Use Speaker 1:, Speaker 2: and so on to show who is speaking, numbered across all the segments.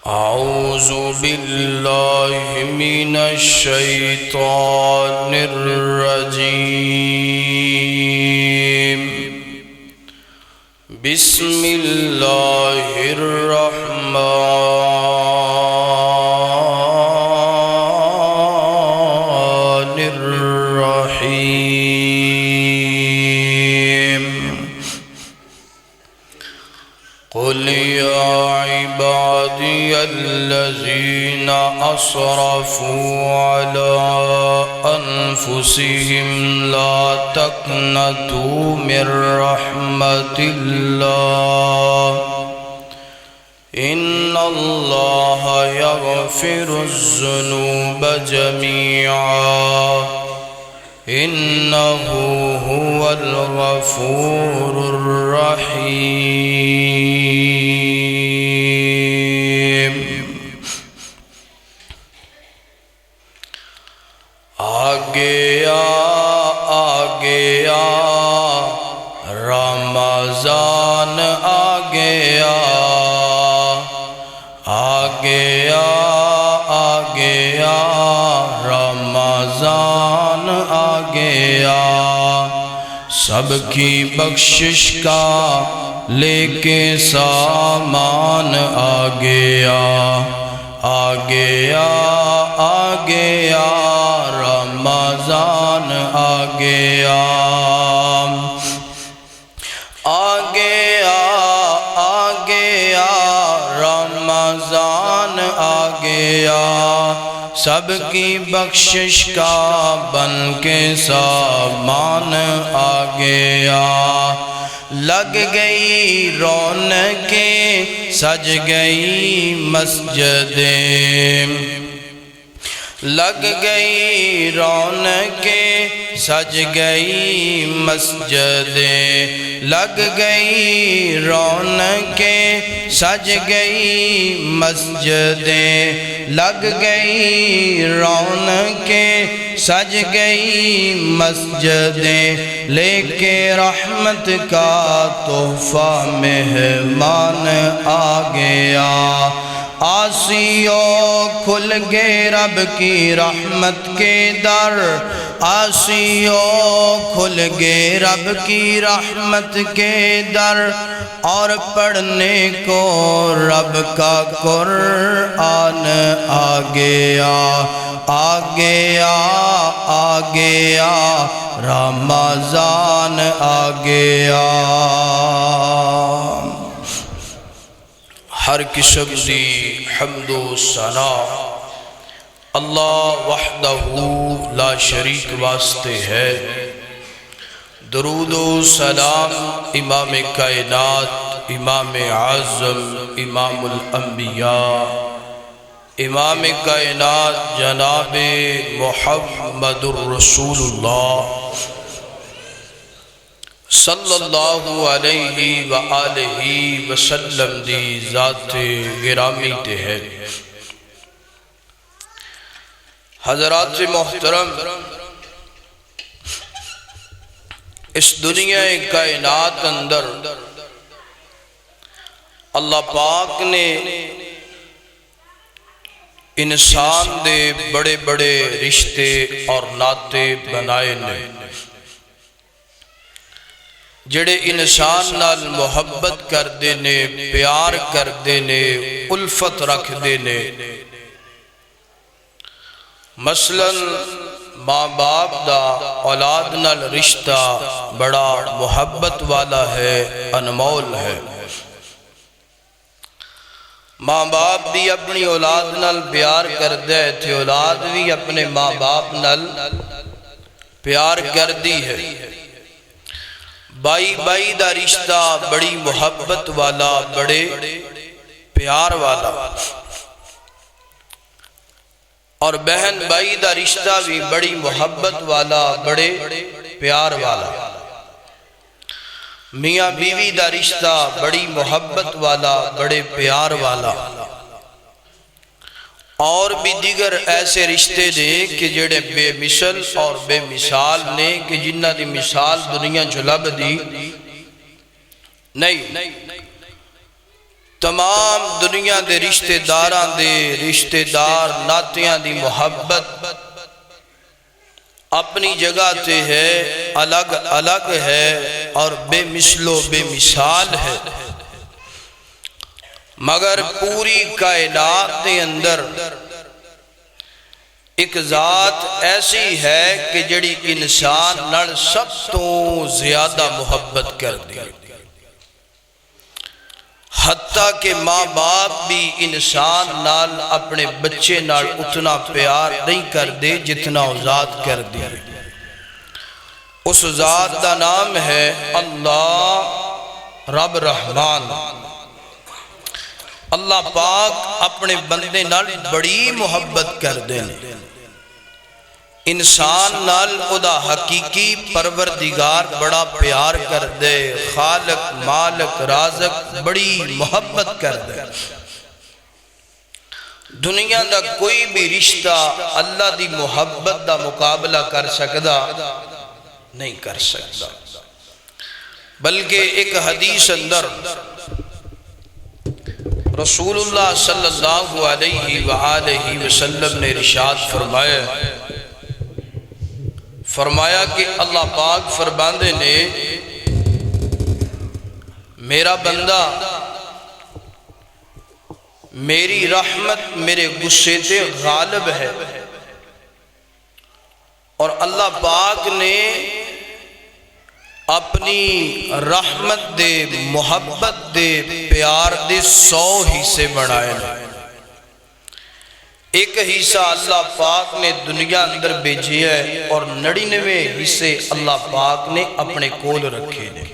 Speaker 1: أعوذ بالله من الشيطان الرجيم بسم الله الرحمن الرحيم قل يا عبادي الذين أسرفوا على أنفسهم لا تقنطوا من رحمة الله إن الله يغفر الذنوب جميعا إنه هو الغفور الرحيم آگیا رمضان آگیا رمضان آگیا سب کی بخشش کا لے کے سامان آگیا رمضان آگیا رمضان آگیا سب کی بخشش کا بن کے سامان آگیا لگ گئی رونقیں سج گئی مسجدیں لگ گئی رونقیں سج گئی مسجدیں لگ گئی رونقیں سج گئی مسجدیں لگ گئی رونقیں سج گئی مسجدیں لے کے رحمت کا تحفہ مہمان آ گیا آسیوں کھل گئے رب کی رحمت کے در آسیوں کھل گئے رب کی رحمت کے در اور پڑھنے کو رب کا قرآن آ گیا رمضان آ گیا ہر قسم دی حمد و ثنا اللہ وحدہ لا شریک واسطے ہے درود و سلام امام کائنات امام اعظم امام الانبیاء امام کائنات جناب محمد الرسول اللہ صلی اللہ علیہ وآلہ وسلم دی ذات گرامی تے ہے حضرات محترم اس دنیا کائنات اندر اللہ پاک نے انسان دے بڑے بڑے رشتے اور ناتے بنائے نے جڑے انسان نال محبت کر دینے پیار کر دینے الفت رکھ دینے مثلا ماں باپ دا اولاد نال رشتہ بڑا محبت والا ہے انمول ہے ماں باپ بھی اپنی اولاد نال پیار کر دے تھے اولاد بھی اپنے ماں باپ نال پیار کر دی ہے بائی بائی دا رشتہ بڑی محبت والا بڑے پیار والا اور بہن بائی دا رشتہ بھی بڑی محبت والا بڑے پیار والا میاں بیوی دا رشتہ بڑی محبت والا بڑے پیار والا اور بھی دیگر ایسے رشتے دے کہ جڑے بے مثل اور بے مثال نے کہ جنہ دی مثال دنیا جو لب دی نہیں تمام دنیا دے رشتے داراں دے رشتے دار ناتیاں دی محبت اپنی جگہ تے ہے، الگ الگ ہے اور بے مثل و بے مثال ہے، مگر پوری کائنات کے اندر ایک ذات ایسی ہے کہ جڑی انسان نال سب تو زیادہ محبت کر دی، حتیٰ کہ ماں باپ بھی انسان نال اپنے بچے نال اتنا پیار نہیں کر دے جتنا وہ ذات کر دی۔ اس ذات دا نام ہے اللہ رب رحمان۔ اللہ پاک اپنے بندے نال بڑی محبت کر دے، انسان نال خدا حقیقی پروردگار بڑا پیار کر دے، خالق مالک رازق بڑی محبت کر دے۔ دنیا دا کوئی بھی رشتہ اللہ دی محبت دا مقابلہ کر سکدا نہیں کر سکتا، بلکہ ایک حدیث اندر رسول اللہ صلی اللہ علیہ وآلہ وسلم نے ارشاد فرمایا کہ اللہ پاک فرماندے نے میرا بندہ میری رحمت میرے غصے تے غالب ہے، اور اللہ پاک نے اپنی رحمت دے محبت دے پیار دے 100 حصے بنائے، ایک حصہ اللہ پاک نے دنیا اندر بھیجی ہے اور 99 حصے اللہ پاک نے اپنے کول رکھے نے۔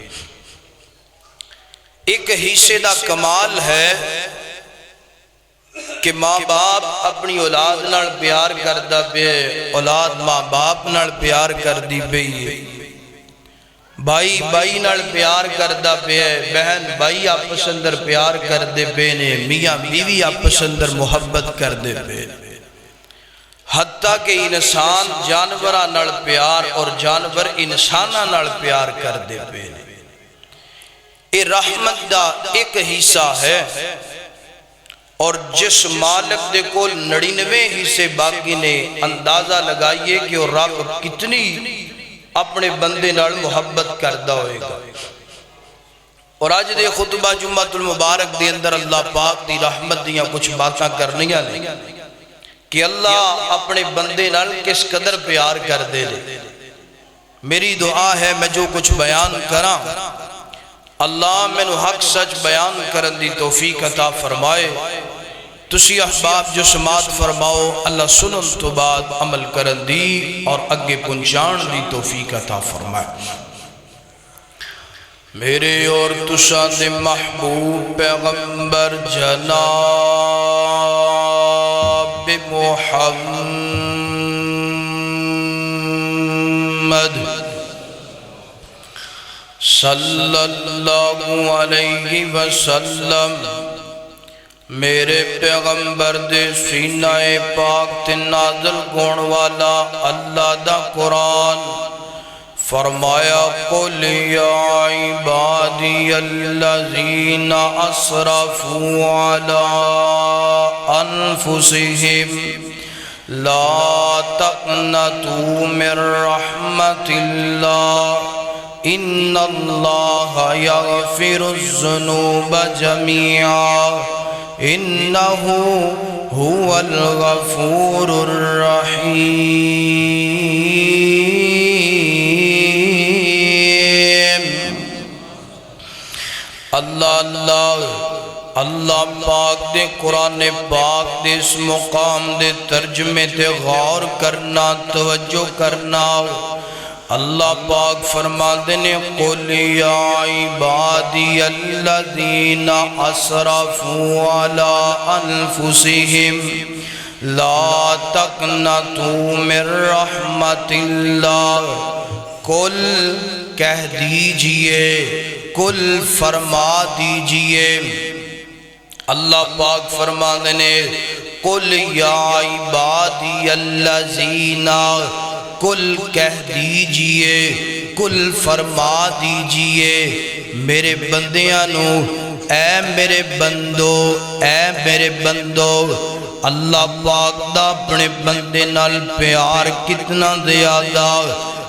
Speaker 1: ایک حصے دا کمال ہے کہ ماں باپ اپنی اولاد نال پیار کردا پے، اولاد ماں باپ نال پیار کردی پئی، بھائی بھائی نال پیار کردا پے، بہن بھائی آپس اندر پیار کردے پے نے، میاں بیوی آپس اندر محبت کردے پے، حتیٰ کہ انسان جانوراں نال پیار اور جانور انساناں نال پیار کردے پے۔ یہ رحمت دا ایک حصہ ہے، اور جس مالک دے کول 99 حصے باقی نے، اندازہ لگائیے کہ وہ رب کتنی اپنے بندے نال محبت کردہ ہوئے گا۔ اور آج دے خطبہ جمعۃ المبارک دے اندر اللہ پاک دی رحمت دیاں کچھ باتاں کرنیاں نے کہ اللہ اپنے بندے نال کس قدر پیار کر دے لے۔ میری دعا ہے میں جو کچھ بیان کراں اللہ مینوں حق سچ بیان کرن دی توفیق عطا فرمائے، تسی احباب جو سماعت فرماؤ اللہ سنن تو بعد عمل کرن دی اور اگے پہنچان دی توفیق عطا فرمائے۔ میرے اور تساں دے محبوب پیغمبر جناب محمد صلی اللہ علیہ وسلم، میرے پیغمبر دے سینہ پاک تے نازل کون والا اللہ دا قرآن فرمایا قل یا عبادی الذین اسرفوا علی انفسہم لا تقنطوا من رحمت اللہ ان اللہ یغفر الذنوب جميعا انہ هو الغفور الرحیم۔ اللہ پاک دے قرآن پاک دے اس مقام دے ترجمے تے غور کرنا، توجہ کرنا۔ اللہ پاک فرما دینے قل یا عبادی الذین اسرفوا علی انفسہم لا تقنطوا من رحمت اللہ، قل کہہ دیجئے، قل فرما دیجئے۔ اللہ پاک فرما دینے قل یا عبادی الذین، کل کہہ دیجئے، کل فرما دیجئے میرے بندیاں نو، اے میرے بندو اے میرے بندو اللہ پاک دا اپنے بندے نال پیار کتنا زیادہ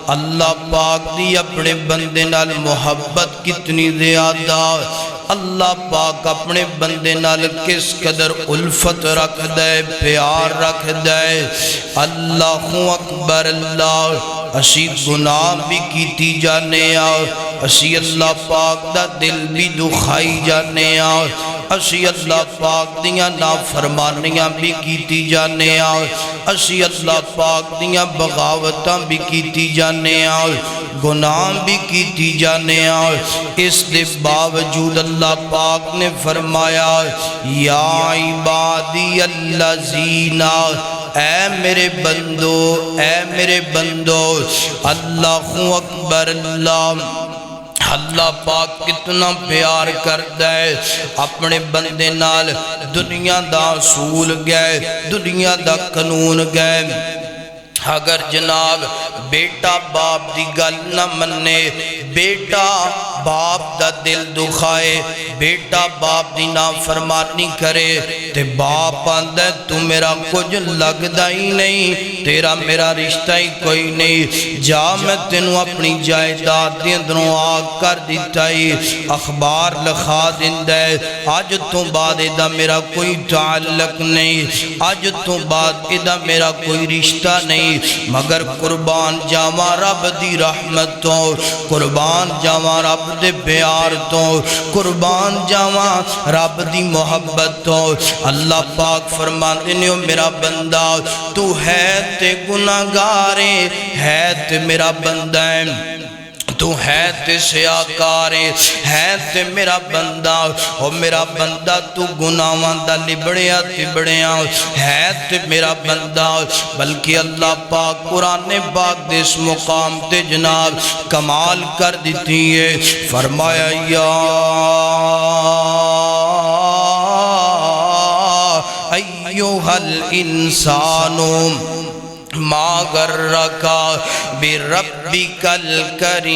Speaker 1: اللہ پاک دی اپنے بندے نال محبت کتنی زیادہ اللہ پاک اپنے بندے نال کس قدر الفت رکھ دے پیار رکھ دے اللہ اکبر اللہ اسی گناہ بھی کیتی جانے اسی اللہ پاک دا دل بھی دکھائی جانے اسی اللہ پاک دیاں نافرمانیاں بھی کیتی جانے اسی اللہ پاک دیاں بغاوتاں بھی کیتی جانے گناہ بھی کیتی جانے اس دے باوجود اللہ پاک نے فرمایا یا عبادی الذین اے میرے بندو اے میرے بندو اللہ اکبر اللہ پاک کتنا پیار کرتا ہے اپنے بندے نال دنیا دا اصول گئے دنیا دا قانون گئے اگر جناب بیٹا باپ دی گل نہ مننے بیٹا باپ دا دل دکھائے بیٹا باپ دی نافرمانی کرے تے باپ آندہ تو میرا کچھ لگدا ہی نہیں تیرا میرا رشتہ ہی کوئی نہیں جا میں تینوں اپنی جائیداد دی اندروں آگ کر دیتا ہی اخبار لکھا دیندہ ہے آج تو بعد ادا میرا کوئی تعلق نہیں آج تو بعد ادا میرا کوئی رشتہ نہیں مگر قربان جاواں رب دی رحمت تو قربان جاواں رب دے پیار تو قربان جاواں رب دی محبت تو اللہ پاک فرماتے نے میرا بندہ تو ہے تے گناہگارے ہے تے میرا بندہ ہے تو ہے تے سیاکارے ہے تے میرا بندہ او میرا بندہ تو گناہاں دا لبڑیا تبڑیا ہے تے میرا بندہ بلکہ اللہ پاک قرآن پاک دے اس مقام تے جناب کمال کر دیتی ہے فرمایا یا ایوہا الانسانو ما غرکا بربک الکریم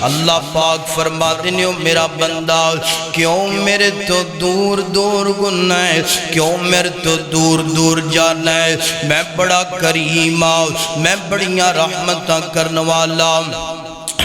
Speaker 1: اللہ پاک فرماتے ہیں میرا بندہ کیوں میرے تو دور دور گناہ ہے کیوں میرے تو دور دور جانا ہے میں بڑا کریم میں بڑیاں رحمتاں کرنے والا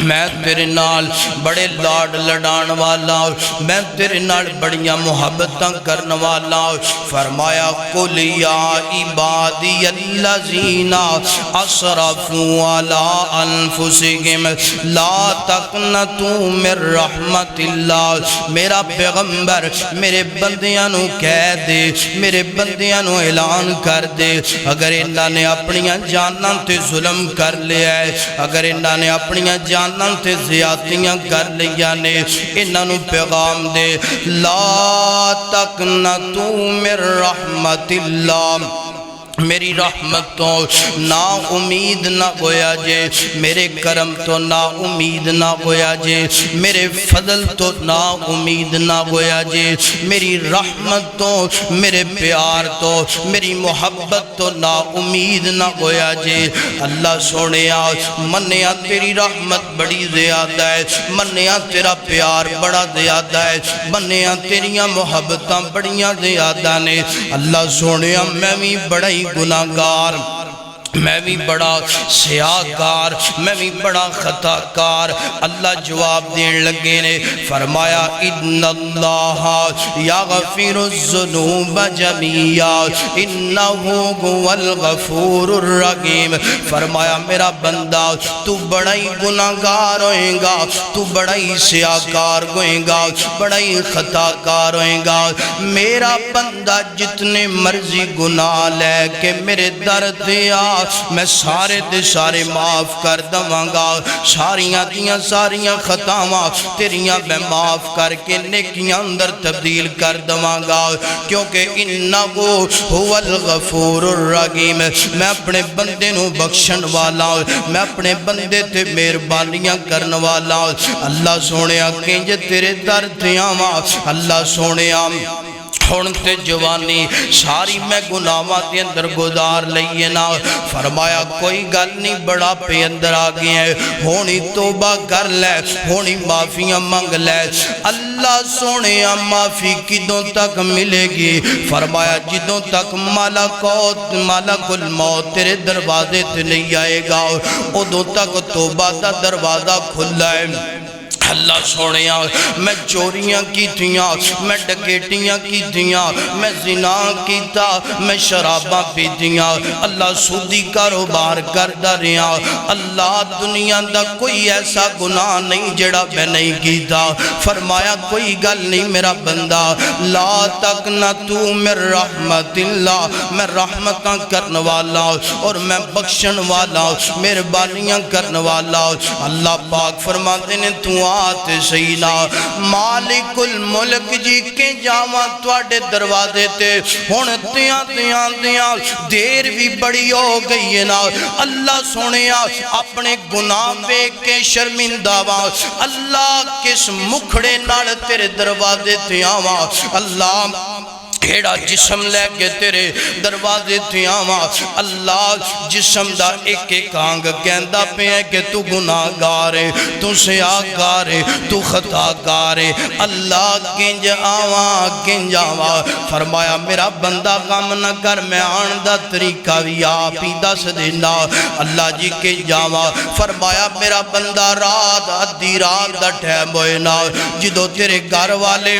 Speaker 1: میں تیرے نال بڑے لاڈ لڈان والا میں تیرے نال بڑیاں محبتاں کرن والا فرمایا قل یا عبادی الذین اسرفوا علی انفسہم لا تقنطوا من رحمت اللہ میرا پیغمبر میرے بندیاں نو کہہ دے میرے بندیاں نو اعلان کر دے اگر انہاں نے اپنیاں جاناں تے ظلم کر لیا ہے اگر انہاں نے اپنیاں جاناں تے زیادتیاں کر لیا نے انہاں نو پیغام دے لا تقنطوا من رحمت اللہ میری رحمت تو نا امید نہ ہویا جے میرے کرم تو نا امید نہ ہویا جے میرے فضل تو نا امید نہ ہویا جے میری رحمت تو میرے پیار تو میری محبت تو نا امید نہ ہویا جے اللہ سونیا منیا تیری رحمت بڑی زیادہ ہے منیا تیرا پیار بڑا زیادہ ہے منیا تیریاں محبتاں بڑیاں زیادہ نے اللہ سونیا میں بھی بڑا ہی گناہگار میں بھی بڑا سیاکار میں بھی بڑا خطاکار اللہ جواب دین لگے نے فرمایا ان اللہ یغفر الذنوب جميعا انہ هو الغفور الرحیم فرمایا میرا بندہ تو بڑا ہی گناہگار ہوئے گا تو بڑا ہی سیاکار ہوئے گا بڑا ہی خطاکار ہوئے گا میرا بندہ جتنے مرضی گناہ لے کے میرے در دیا میں سارے دے سارے معاف کر دواں ساریاں دیاں ساریاں خطاواں تیریاں میں معاف کر کے نیکیاں اندر تبدیل کر دواں کیونکہ انہو هو الغفور الرحیم میں اپنے بندے نو بخشن والا میں اپنے بندے تے مہربانیاں کرن والا اللہ سونیا کنج تیرے در تے آواں اللہ سونیا ہن تے جوانی ساری میں گناہاں دے اندر گزار لئیے نا فرمایا کوئی گل نہیں بڑا پہ اندر آ گئے ہیں ہونی توبہ کر لے ہونی معافیاں منگ لے اللہ سونے معافی کدوں تک ملے گی فرمایا جدوں تک مالک الموت تیرے دروازے تے نہیں آئے گا ادوں تک توبہ دا دروازہ کھلا ہے اللہ سونیا میں چوریاں کی تھیاں میں ڈکیٹیاں کی تھیاں میں زنا کیتا میں شراباں پی تھیاں اللہ سودی کاروبار کردہ رہا اللہ دنیا دا کوئی ایسا گناہ نہیں جڑا میں نہیں کیتا فرمایا کوئی گل نہیں میرا بندہ لا تقنا تو من رحمت اللہ میں رحمتاں کرن والا اور میں بخشن والا مہربانیاں کرن والا اللہ پاک فرماتے نے تو آتے سینا مالک الملک جی کے جاواں تواڈے دروازے تے ہن تیاں دیر بھی بڑی ہو گئی ہے نا اللہ سونیا اپنے گناہ ویکھ کے شرمندہ واں اللہ کس مکھڑے نال تیرے دروازے تے آواں اللہ کیڑا جسم لے کے تیرے دروازے تھی آواں اللہ جسم دا ایک ایک آنگ کہندہ پہ ہے کہ تو گناہ گارے تو سیاہ تو خطا گارے اللہ کنج آواں فرمایا میرا بندہ غم نہ کر میں آن دا طریقہ بھی آپ ہی دس دینا اللہ جی کے جاواں فرمایا میرا بندہ رات ادھی رات دا ٹائم ہوئے نا جدو تیرے گھر والے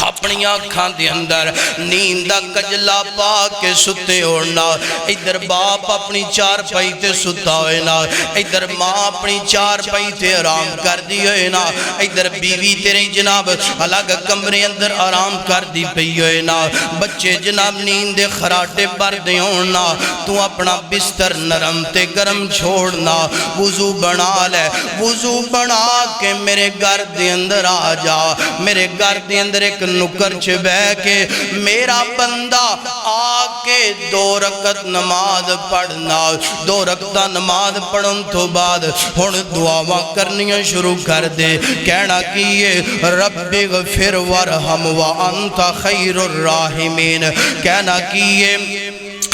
Speaker 1: اپنی آنکھاں دے اندر نیندہ کجلا پا کے ستے ہونا ادھر باپ اپنی چار پائی تے ستا ہوئے نا ادھر ماں اپنی چار پائی تے آرام کر دی ہوئے نا ادھر بیوی تیرے جناب الگ کمرے اندر آرام کر دی پئی ہوئے نا بچے جناب نیندے خراٹے پر دے ہونا تو اپنا بستر نرم تے گرم چھوڑنا وضو بنا لے وضو بنا کے میرے گھر دے اندر آ جا میرے گھر دے اندر ایک نکر چھے بے کے میرا بندہ آکے 2 رکعت نماز پڑھنا 2 رکعت نماز پڑھن تو بعد ہن دعاواں کرنیاں شروع کر دے کہنا کیے رب اغفر ورحم وانت خیر الراحمین کہنا کیے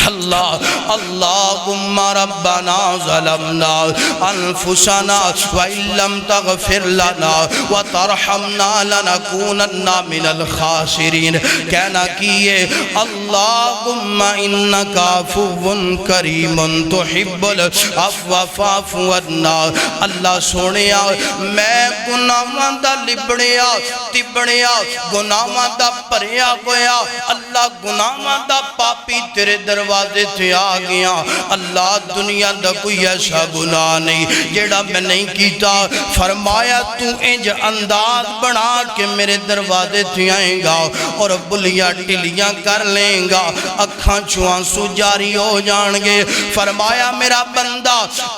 Speaker 1: اللہم ربنا ظلمنا انفسنا وَإِن لَمْ تَغْفِرْ لَنَا وَتَرْحَمْنَا لَنَكُونَنَّ مِنَ الْخَاسِرِينَ کہنا کیے اللہم انکا عفو کریم تحب العفو فاعف عنا اللہ سونیا میں گناہاں دا لبڑیا تبڑیا گناہاں دا پریا گویا اللہ گناہاں دا پاپی تیرے دروازے تھے آ گیا اللہ دنیا دا کوئی ایسا گناہ نہیں جیڑا میں نہیں کیتا فرمایا تو انج انداز بنا کے میرے دروازے تھے آئیں گا اور بلیاں ٹلیاں کر لیں گا اکھاں چو آنسو جاری ہو جان گے فرمایا میرا بندہ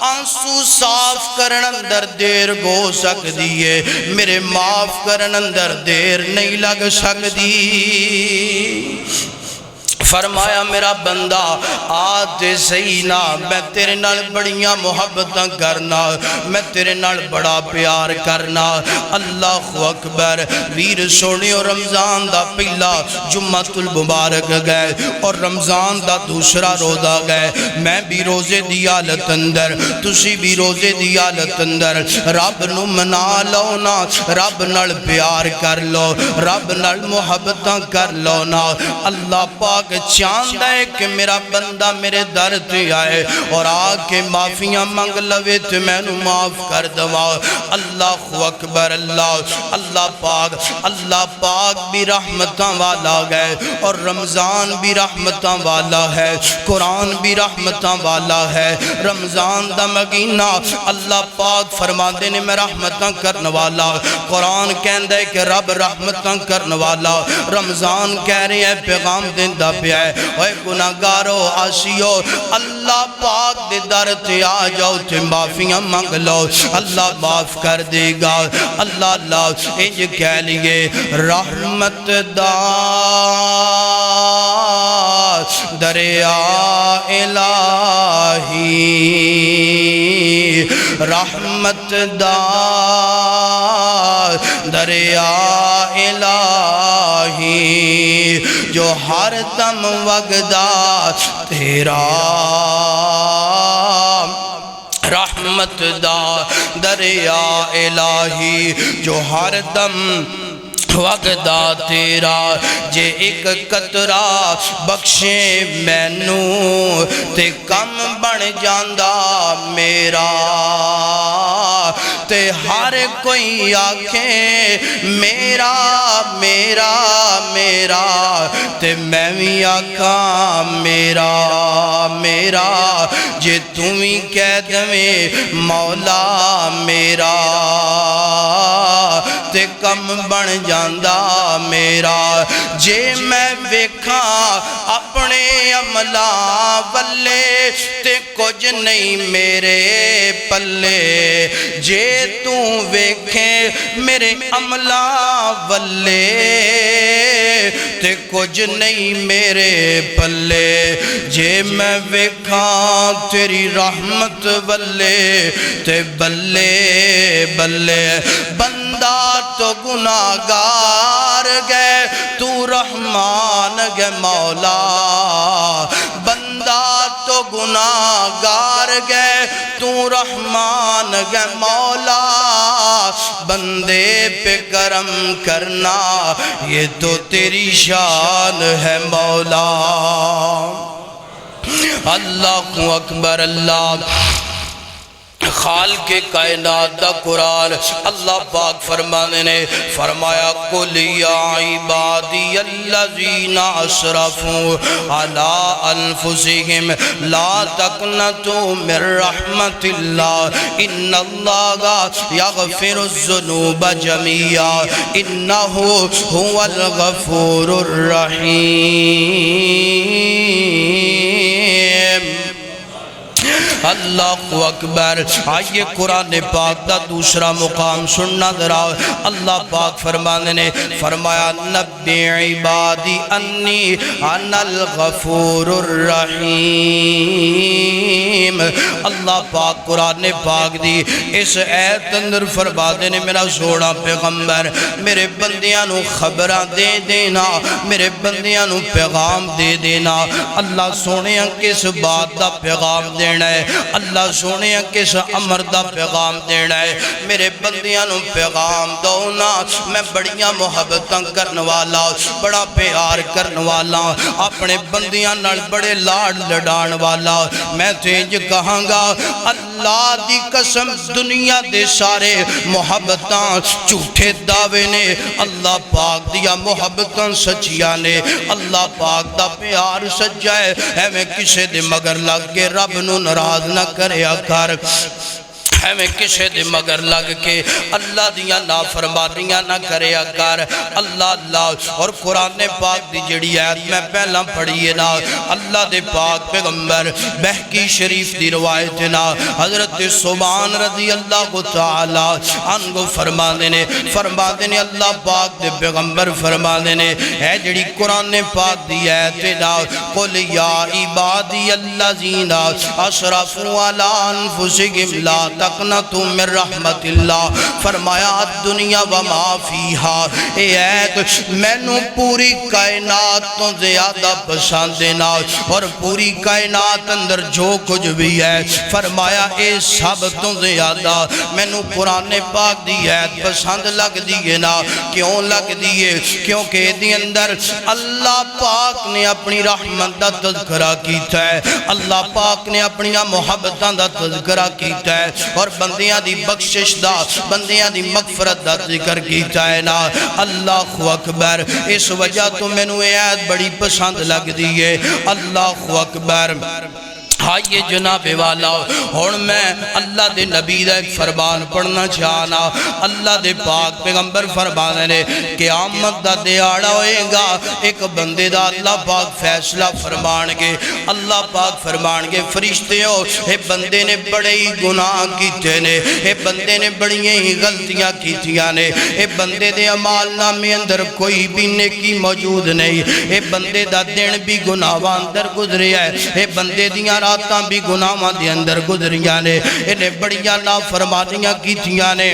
Speaker 1: آنسو صاف کرن اندر دیر گو سک دیئے میرے معاف کرن اندر دیر نہیں لگ سک دی فرمایا میرا بندہ آتے سینا میں تیرے نال بڑیاں محبتاں کرنا میں تیرے نال بڑا پیار کرنا اللہ اکبر ویر سونے اور رمضان دا پہلا جمعۃ المبارک گئے اور رمضان دا دوسرا روزہ گئے میں بھی روزے دی حالت اندر تسی بھی روزے دی حالت اندر رب نو منا لو نا رب نال پیار کر لو رب نال محبتاں کر لو نا اللہ پاک چاند ہے کہ میرا بندہ میرے در تے آئے اور آکے معافیاں منگ لوے تے میں نو معاف کر دوا اللہ اکبر اللہ پاک بھی رحمتاں والا گئے اور رمضان بھی رحمتاں والا ہے قرآن بھی رحمتاں والا ہے رمضان دا مہینہ اللہ پاک فرما دے نے میں رحمتاں کرنے والا قرآن کہندہ ہے کہ رب رحمتاں کرنے والا رمضان کہہ رہے ہیں پیغام دیندہ پہ ہے اے گناہگارو آسیو اللہ پاک دے در تے آ جاؤ تے معافیاں منگ لو اللہ معاف کر دے گا اللہ انج کہہ لیے رحمت دا دریا الہی رحمت دا دریا الہی جو ہر دم وگدا تیرا رحمت دا دریا الہی جو ہر دم وگدا تیرا جے ایک قطرہ بخشے مینو تے کم بن جاندا میرا تے ہر کوئی آکھے میرا میرا میرا تے میں بھی آکھاں میرا میرا جے تمہیں کہہ دویں مولا میرا تے کم بن جاندا میرا جے میں ویکھاں اپنے عملاں والے تے کچھ نہیں میرے پلے جے تو ویکھے میرے عملاں والے تے کچھ نہیں میرے پلے جے میں ویکھاں تیری رحمت والے تے بلے بلے بندہ تو گناہگار گئے تو رحمان گئے مولا بندہ تو گناہگار گئے تو رحمان گئے مولا بندے پہ کرم کرنا یہ تو تیری شان ہے مولا اللہ اکبر اللہ خالق کائنات دا قرآن اللہ پاک فرمانے نے فرمایا قل یا عبادی الذین اسرفوا علی انفسہم لا تقنطوا من رحمت اللہ ان اللہ یغفر الذنوب جميعا انہ هو الغفور الرحیم اللہ اکبر آئیے قرآن پاک دا دوسرا مقام سننا ذرا اللہ پاک فرمانے نے فرمایا نبی عبادی انی انا الغفور الرحیم اللہ پاک قرآن پاک دی اس ایت اندر فرمانے نے میرا سونا پیغمبر میرے بندیاں نو خبراں دے دینا میرے بندیاں نو پیغام دے دینا اللہ سونے کس بات دا پیغام دینا ہے اللہ سونے کس امر دا پیغام دینا ہے میرے بندیاں نو پیغام دونا میں بڑیاں محبتاں کرن والا بڑا پیار کرن والا اپنے بندیاں نال بڑے لاڈ لڈان والا میں تینج کہاں گا اللہ دی قسم دنیا دے سارے محبتاں جھوٹے دعوے نے اللہ پاک دیا محبتاں سچیاں نے اللہ پاک دا پیار سچا ہے میں کسے دے مگر لگ کے رب نو ناراض نہ کریا کر میں کسے دے مگر لگ کے اللہ دیا نافرمانیاں نہ کریا کر اللہ اللہ اور قرآن پاک دی جڑی آیت میں پہلا پڑھیے نا اللہ دے پاک پیغمبر بہکی شریف دی روایت نا حضرت سبحان رضی اللہ تعالی عنہ فرما دینے اللہ پاک دے پیغمبر فرما دینے اے جڑی قرآن پاک دی آیت نا قل یا عبادی الذین اسرفوا علی انفسہم لا تقنطوا من رحمت اللہ فرمایا دنیا وما فیہا اے ایت میں نو پوری کائنات تو زیادہ پسند دینا اور پوری کائنات اندر جو کچھ بھی ہے فرمایا اے سب تو زیادہ میں نو قرآن پاک دی ایت پسند لگ دیئے نا کیوں لگ دیئے کیونکہ دی اندر اللہ پاک نے اپنی رحمت دا تذکرہ کیتا ہے اللہ پاک نے اپنی محبتاں دا تذکرہ کیتا ہے اور بندیاں دی بخشش دا بندیاں دی مغفرت دا ذکر کیتا ہے نا اللہ اکبر اس وجہ تو میں نو ایت بڑی پسند لگ دیئے اللہ اکبر آئیے جناب والا اور میں اللہ دے نبی دا ایک فرمان پڑھنا چاہنا اللہ دے پاک پیغمبر فرمانے نے قیامت دا دیاڑا ہوئے گا ایک بندے دا اللہ پاک فیصلہ فرمان گے اللہ پاک فرمان گے فرشتے ہو اے بندے نے بڑے ہی گناہ کیتے نے اے بندے نے بڑی ہی غلطیاں کیتیاں نے اے بندے دے عمال نامے اندر کوئی بھی نیکی موجود نہیں اے بندے دا دن بھی گناہاں اندر گزرے ہے اے بندے دیاں راتاں بھی گناہاں دے اندر گزریاں نے انہیں بڑیاں نافرمانیاں کیتیاں نے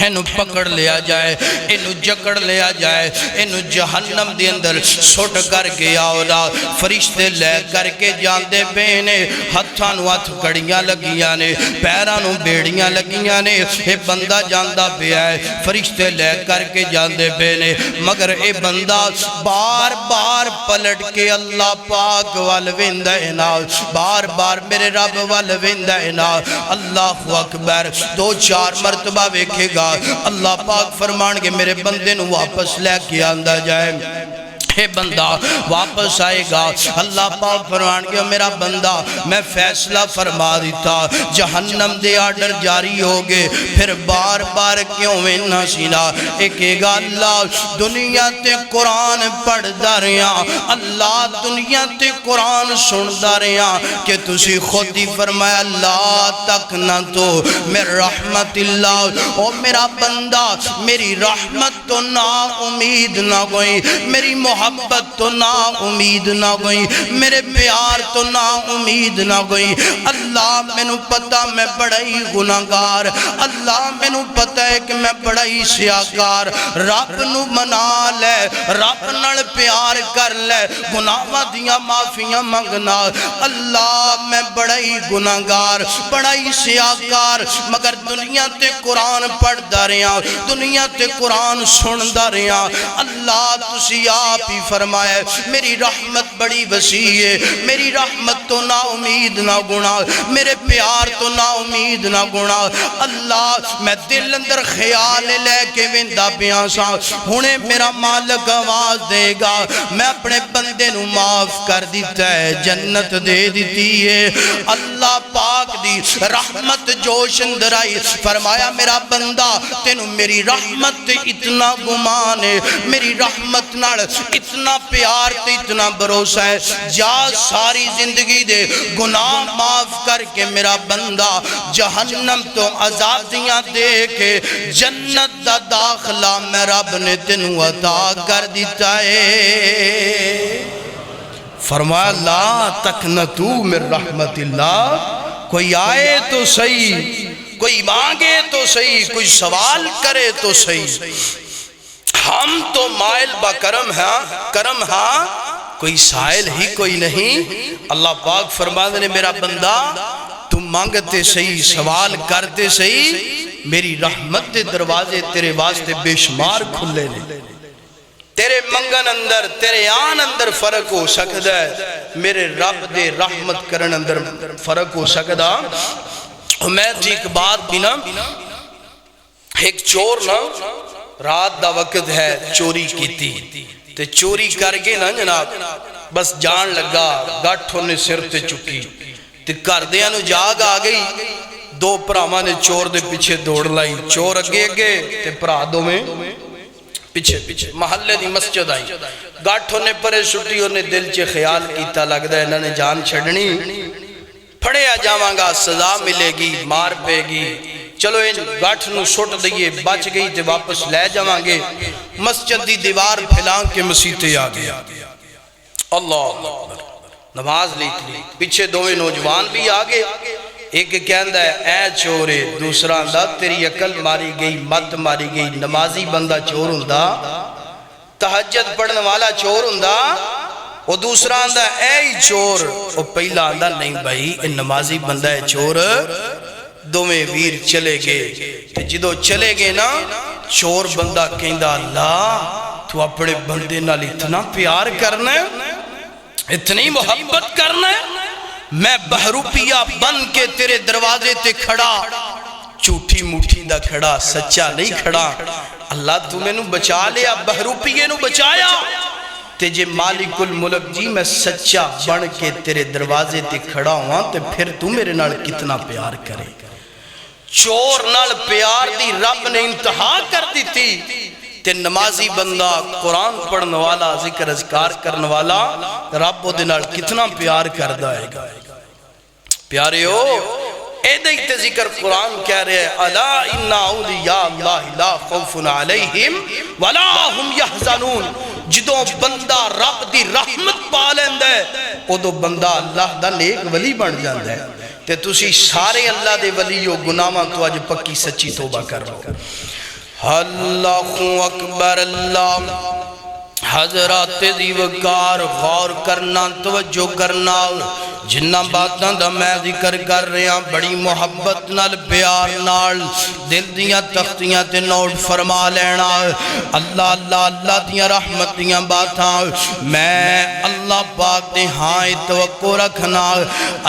Speaker 1: اینو پکڑ لیا جائے، اینو جکڑ لیا جائے، اینو جہنم دے اندر سٹ کر کے اولاد فرشتے لے کر کے جاندے پینے، ہتھاں نو ہتھ کڑیاں لگیاں نے، پیراں نو بیڑیاں لگیاں نے، اے بندہ جاندا پیا ہے، فرشتے لے کر کے جاندے پینے، مگر اے بندہ بار بار پلٹ کے اللہ پاک وال ویندا ہے نا، بار بار میرے رب وال ویندا ہے نا۔ اللہ اکبر، دو چار مرتبہ ویکھے گا، اللہ پاک فرمان کے میرے بندے نو واپس لے کے آندا جائے، اے بندہ واپس آئے گا، اللہ پاک فرمان کے میرا بندہ میں فیصلہ فرما دیتا، جہنم دے آرڈر جاری ہوگے، پھر بار بار کیوں وینا سینا، ایک گا اللہ دنیا تے قرآن پڑھ داریاں، اللہ دنیا تے قرآن سن داریاں، کہ تسی خود ہی فرمایا اللہ تک نہ تو میرا رحمت اللہ، او میرا بندہ میری رحمت تو نا امید نہ گوئی، میری محبت تو نا امید نہ گئی، میرے پیار تو نا امید نہ گئی، اللہ میں نو پتا میں بڑا ہی گناہگار، اللہ میں نو پتا ہے کہ میں بڑا ہی سیاہکار، رب نو منا لے، رب نال پیار کر لے، گناہاں دیاں معافیاں منگنا، اللہ میں بڑا ہی گناہگار، بڑا ہی سیاہکار، مگر دنیا تے قرآن پڑھ دا رہیاں، دنیا تے قرآن سن دا رہیاں، اللہ تسی آپ ہی فرمائے میری رحمت بڑی وسیع ہے، میری رحمت تو نا امید نہ گنا، میرے پیار تو نا امید نہ گنا، اللہ میں دل اندر خیال لے کے ویندا پیاں سا، ہونے میرا مالک آواز دے گا، میں اپنے بندے نو معاف کر دیتا ہے، جنت دے دیتی ہے، اللہ پاک دی رحمت جوش اندر آئی، فرمایا میرا بندہ تینو میری رحمت اتنا گمان ہے، میری رحمت نال اتنا پیار تے اتنا بھروسہ ہے، جا ساری زندگی دے گناہ معاف کر کے میرا بندہ جہنم تو آزادیاں دے کے جنت دا داخلہ میں رب نے تینوں عطا کر دیتا ہے۔ فرمایا لا تقنطوا من رحمت اللہ، کوئی آئے تو صحیح، کوئی مانگے تو صحیح، کوئی سوال کرے تو صحیح، ہم تو مائل با کرم ہاں، کوئی سائل ہی کوئی نہیں۔ اللہ پاک فرماتے نے میرا بندہ تم مانگتے صحیح، سوال کرتے صحیح، میری رحمت دے دروازے تیرے واسطے بے شمار کھلے نے، تیرے منگن اندر تیرے آن اندر فرق ہو سکتا ہے، میرے رب دے رحمت کرن اندر فرق ہو سکتا۔ میں جی ایک بات بھی نا، ایک چور نا رات دا وقت ہے چوری کیتی، تے چوری کر کے نا جناب بس جان لگا، گٹھ ہونے سر تے چکی، تے کردیاں نو جاگ آ گئی، دو پراواں نے چور دے پیچھے دوڑ لائی، چور اگے اگے تے پرا دو میں پیچھے پیچھے، محلے دی مسجد آئی، گٹھ ہونے پرے چھٹی ہونے دل چے خیال کیتا لگدا ہے انہاں نے جان چھڑنی، پھڑے آ جاواں گا سزا ملے گی، مار پے گی، چلو ان گاٹھ نو سوٹ دئیے، بچ گئی تے واپس لے جاواں گے، مسجد دی دیوار پھیلان کے مسیتے آ گیا، اللہ نماز لیتی، پیچھے دوئے نوجوان بھی آگے، ایک کہندہ ہے اے چورے، دوسرا اندہ تیری عقل ماری گئی، مت ماری گئی، نمازی بندہ چور ہندہ، تہجد پڑھنے والا چور ہندہ، وہ دوسرا اندہ اے چور، وہ پہلا اندہ نہیں بھائی ان نمازی بندہ ہے چور، دو میں ویر چلے گئے، جدو چلے گئے نا چور بندہ کہندہ اللہ تو اپنے بندے نال اتنا پیار کرنا ہے، اتنی محبت کرنا ہے، میں بہروپیہ بن کے تیرے دروازے تے کھڑا، چوٹھی موٹھی دا کھڑا، سچا نہیں کھڑا، اللہ تو میں نو بچا لیا، بہروپیہ نو بچایا، تے جے مالک الملک جی میں سچا بن کے تیرے دروازے تے کھڑا ہوا تے پھر تو میرے نال کتنا پیار کرے۔ چور نال پیار دی رب نے انتہا کر دی تھی، تے نمازی بندہ قرآن پڑھنے والا ذکر اذکار کرنے والا رب وہ دنال کتنا پیار کر دائے گا۔ پیارے ہو ایدہی تے ذکر قرآن کہہ رہے ہیں الا ان اولیاء اللہ لا خوف علیہم ولا هم یحزنون، جدوں بندہ رب دی رحمت پا لیندہ ہے ادو بندہ اللہ دا نیک ولی بن جاندہ ہے، تے تسی سارے اللہ دے ولی ہو، گناہاں تو آج پکی سچی توبہ کر رہو۔ اللہ اکبر اللہ حضرات دی وقار غور کرنا توجہ کرنا جنہ باتاں دا میں ذکر کر رہا بڑی محبت نال پیار نال دل دیاں تختیاں تے نوٹ فرما لینا اللہ اللہ اللہ دیاں رحمت دیاں باتاں میں اللہ پاک دے ہاں توقع رکھنا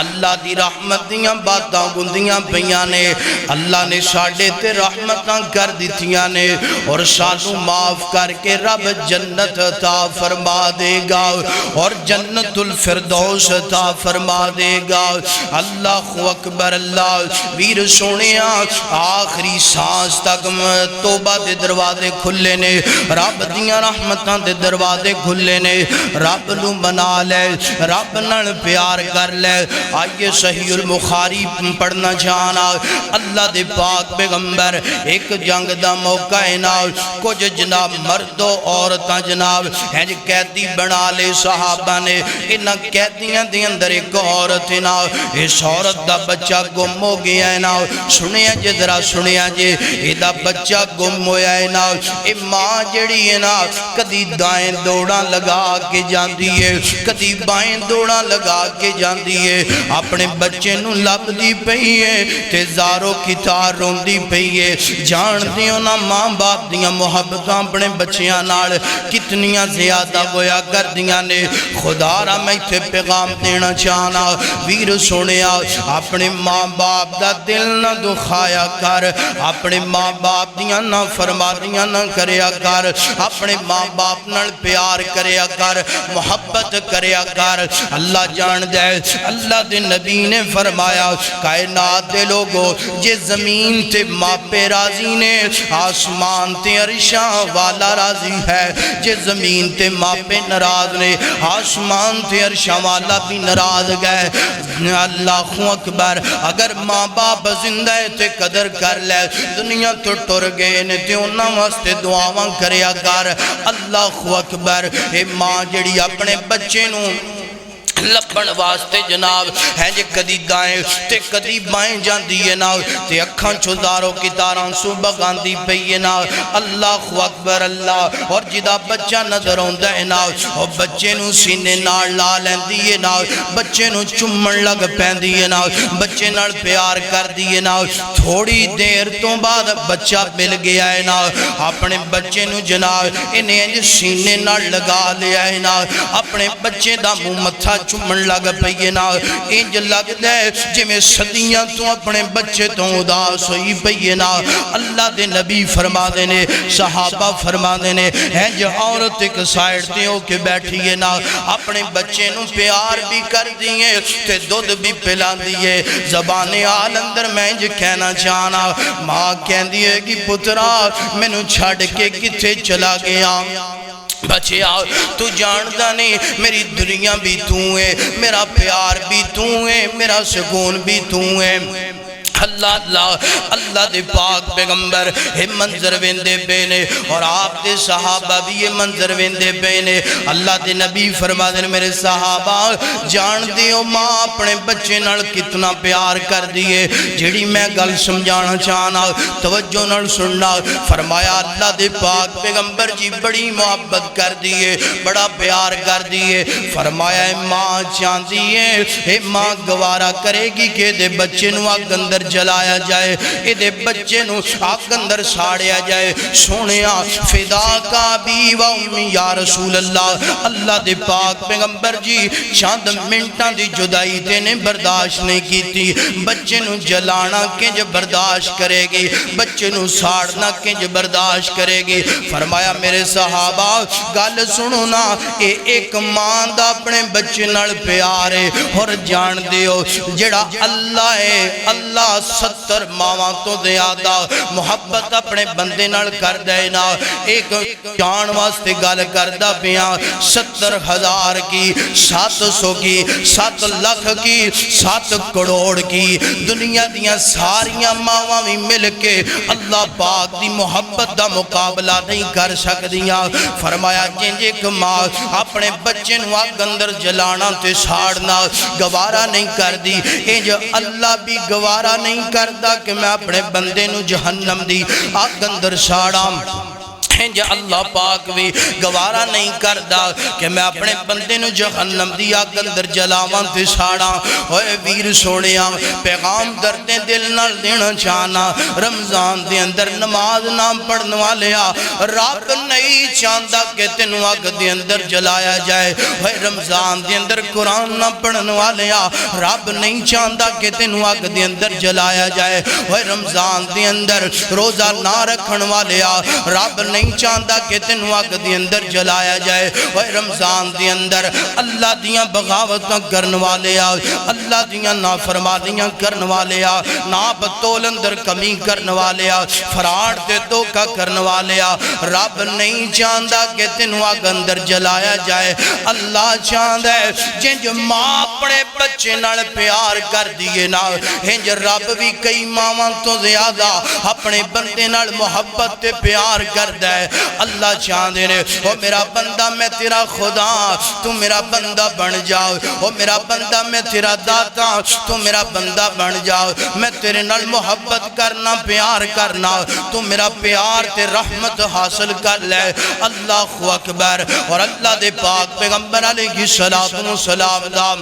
Speaker 1: اللہ دی رحمت دیاں باتاں گندیاں پیاں نے اللہ نے ساڑے تے رحمتاں کر دیتیاں نے اور سانو معاف کر کے رب جنت عطا فرما دے گا اور جنت الفردوس عطا فرما دے گا اللہ اکبر اللہ ویر سونیا آخری سانس تک توبہ دے دروازے کھلے نے رب دیاں رحمتاں دے دروازے کھلے نے رب نو بنا لے رب نال پیار کر لے آئیے صحیح البخاری پڑھنا جانا اللہ دے پاک پیغمبر ایک جنگ دا موقع ہے نا کچھ جناب مرد و عورتاں جناب ہیں جو قیدی بنا لے صحابہ نے انہاں قیدیاں دے اندر ایک عورت ہے نا اس عورت دا بچہ گم ہو گیا ہے نا سنیا جے ذرا سنیا جے ایدہ بچہ گم ہویا ہے نا اے ماں جڑی ہے نا کدی دائیں دوڑا لگا کے جاندی ہے کدی بائیں دوڑا لگا کے جاندی ہے اپنے بچے نو لب دی پئی ہے تے زارو کی تار رون دی پئی ہے جان دیوں نا ماں باپ دیاں محبتاں اپنے بچیاں نال کتنیاں زیادہ گویا کر دیاں نے خدا را میں تے پیغام دینا چاہنا ویر سنیا اپنے ماں باپ دا دل نہ دکھایا کر اپنے ماں باپ دیاں نہ فرما دیاں نہ کریا کر اپنے ماں باپ نال پیار کریا کر محبت کریا کر اللہ جان دے اللہ دے نبی نے فرمایا کائنات دے لوگو جے زمین تے ماں پہ راضی نے آسمان تے عرشاں والا راضی ہے جے زمین تے ماں پہ نراض نے آسمان تے عرشاں والا بھی نراض گئے اللہ اکبر اگر ماں باپ زندہ ہے تے قدر کر لے دنیا تو ٹر گئے نے تے انہاں واسطے دعاواں کریا کر اللہ اکبر اے ماں جڑی اپنے بچے نو لپن واسطے جناب ہے جے کدی دائیں تے کدی بائیں جان دیئے نا تے اکھاں چوزاروں کی تاران سو بگان دی پئیے نا اللہ اکبر اللہ اور جدا بچہ نظر ہوندہ ہے نا اور بچے نو سینے نار لا لین دیئے نا بچے نو چمن لگ پین دیئے نا بچے نال پیار کر دیئے نا تھوڑی دیر تو بعد بچہ مل گیا ہے نا اپنے بچے نو جناب انہیں سینے نال لگا لیا ہے نا اپنے بچے دا منہ متھا چمن لگ پئیے نا انج لگ دے جی میں صدیاں تو اپنے بچے تو اداس ہوئی پئیے نا اللہ دے نبی فرما دینے صحابہ فرما دینے ہیں جو عورت ایک سائٹ دیوں کے بیٹھیے نا اپنے بچے نو پیار بھی کر دیئے تے دودھ بھی پلا دیئے زبان آل اندر میں جو کہنا چاہنا ماں کہن دیئے کہ پترا میں نو چھڑ کے کتے چلا گیا بچے آؤ تو جاندہ نہیں میری دنیا بھی تو ہے میرا پیار بھی تو ہے میرا سکون بھی تو ہے اللہ اللہ اللہ دے پاک پیغمبر یہ منظر ویندے پینے اور آپ دے صحابہ بھی یہ منظر ویندے پینے اللہ دے نبی فرما دے میرے صحابہ جان دیو ماں اپنے بچے نال کتنا پیار کر دیئے جڑی میں گل سمجھانا چاہنا توجہ نال سننا فرمایا اللہ دے پاک پیغمبر جی بڑی محبت کر دیئے بڑا پیار کر دیئے فرمایا ماں چاند دیئے اے ماں گوارا کرے گی کہ دے بچے نو آگ اندر جلایا جائے اے دے بچے نو آگ اندر ساڑیا جائے سونیا فدا کا بھی و امی یا رسول اللہ اللہ دے پاک پیغمبر جی چاند منٹان دی جدائی دینے برداشت نہیں کی تھی بچے نو جلانا کنج برداشت کرے گی بچے نو ساڑنا کنج برداشت کرے گی فرمایا میرے صحابہ گل سنو نا اے ایک ماں دا اپنے بچے نال پیارے اور جان دیو جڑا اللہ ہے اللہ 70 ماواں تو زیادہ محبت اپنے بندے نال کر دے نا ایک جان واسطے گل کردہ پیاں 70,000 کی 700 کی 7 لاکھ کی 7 کروڑ کی دنیا دیاں ساریاں ماواں بھی مل کے اللہ پاک دی محبت دا مقابلہ نہیں کر سکدیاں فرمایا جن ایک ماں اپنے بچے نو آگ اندر جلانا تے ساڑنا گوارا نہیں کر دی انج اللہ بھی گوارا نہیں کردا کہ میں اپنے بندے نو جہنم دی اگ اندر ساڑاں انج اللہ پاک بھی گوارا نہیں کردا کہ میں اپنے بندے نو جہنم دی اگ اندر جلاواں تے ساڑاں ہوئے ویر سونیاں پیغام درد دل نال دینا چاہنا رمضان دے اندر نماز نام پڑھن والیا رب نہیں چاہندا کہ تینوں اگ دے اندر جلایا جائے ہوئے رمضان دے اندر قرآن نہ پڑھن والیا رب نہیں چاہندا کہ تینوں اگ دے اندر جلایا جائے ہوئے رمضان دے اندر روزہ نہ رکھن والیا رب نہیں چاہندا کہ تینوں اگ دے اندر جلایا جائے اوے رمضان دے اندر اللہ دیاں بغاوتاں کرن والے آ اللہ دیاں نافرمانیاں کرن والے آ ناپ تول اندر کمی کرن والے آ فراڈ تے دھوکا کرن والے آ رب نہیں چاہندا کہ تینوں اگ اندر جلایا جائے اللہ چاہندا ہے جنج ماں اپنے بچے نال پیار کر دیے نا انج رب بھی کئی ماواں تو زیادہ اپنے بندے نال محبت تے پیار کردا ہے اللہ چاہندے نے او میرا بندہ میں تیرا خدا تو میرا بندہ بن جاؤ او میرا بندہ میں تیرا داتا تو میرا بندہ بن جاؤ میں تیرے نال محبت کرنا پیار کرنا تو میرا پیار تے رحمت حاصل کر لے اللہ اکبر اور اللہ دے پاک پیغمبر علیہ السلام دا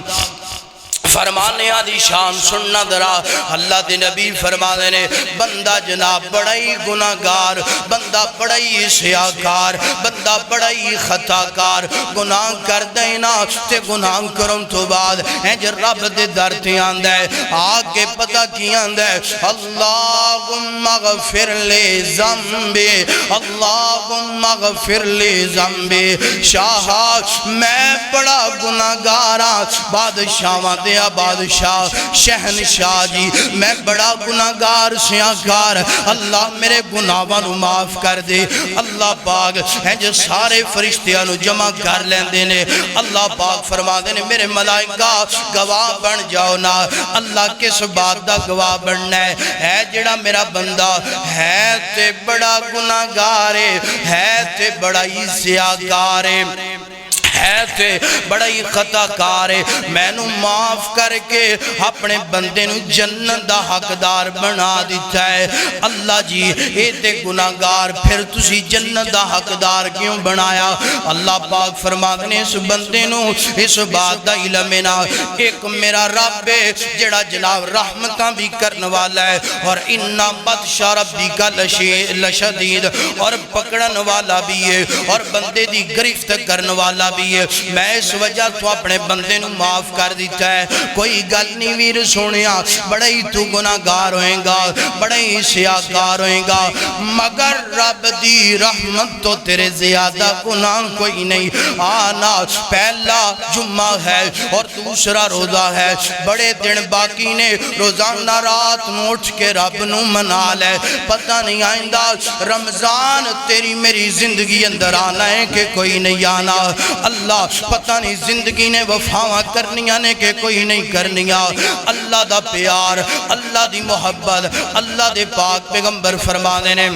Speaker 1: فرمانے آدھی شان سننا درا اللہ دے نبی فرمانے نے بندہ جناب بڑائی گناہگار بندہ بڑائی سیاکار بندہ بڑائی خطاکار گناہ کر دینا تے گناہ کرم تو بعد انج رب دے در تے آندہ ہے آگے پتہ کی آندہ ہے اللہم اغفر لے ذنبے اللہم اغفر لے ذنبے شاہ میں بڑا گناہگارا بادشاہ دے بادشاہ شہنشاہ جی میں بڑا گناہگار سیاکار اللہ میرے گناہاں نو معاف کر دے اللہ پاک ہیں جو سارے فرشتیاں نو جمع کر لیندے نے اللہ پاک فرما دے نے میرے ملائکہ گواہ بن جاؤ نا اللہ کس بات دا گواہ بننا ہے جڑا میرا بندہ ہے تے بڑا گناہگار ہے تے بڑا ہی سیاکار ہے تے بڑا ہی خطا کار ہے میں نو معاف کر کے اپنے بندے نو جنت دا حقدار بنا دیتا ہے اللہ جی اے تے گناہگار پھر تسی جنت دا حقدار کیوں بنایا اللہ پاک فرما دے اس بندے نو اس بات دا علم نا ایک میرا رب ہے جڑا جناب رحمتاں بھی کرنے والا ہے اور انہا بدشا ربی کا لشدید اور پکڑن والا بھی ہے اور بندے دی گرفت کرنے والا بھی ہے میں اس وجہ تو اپنے بندے نو معاف کر دیتا ہے کوئی گل نہیں ویر سونیا بڑا ہی تو گناہگار ہوئیں گا بڑا ہی سیاکار ہوئیں گا مگر رب دی رحمت تو تیرے زیادہ گناہ کوئی نہیں آنا پہلا جمعہ ہے اور دوسرا روزہ ہے بڑے دن باقی نے روزانہ رات میں اٹھ کے رب نو منا لے پتہ نہیں آئندہ رمضان تیری میری زندگی اندر آنا ہے کہ کوئی نہیں آنا اللہ پتہ نہیں زندگی نے وفاواں کرنیاں نے کہ کوئی نہیں کرنیاں اللہ دا پیار اللہ دی محبت اللہ دے پاک پیغمبر فرمانے نے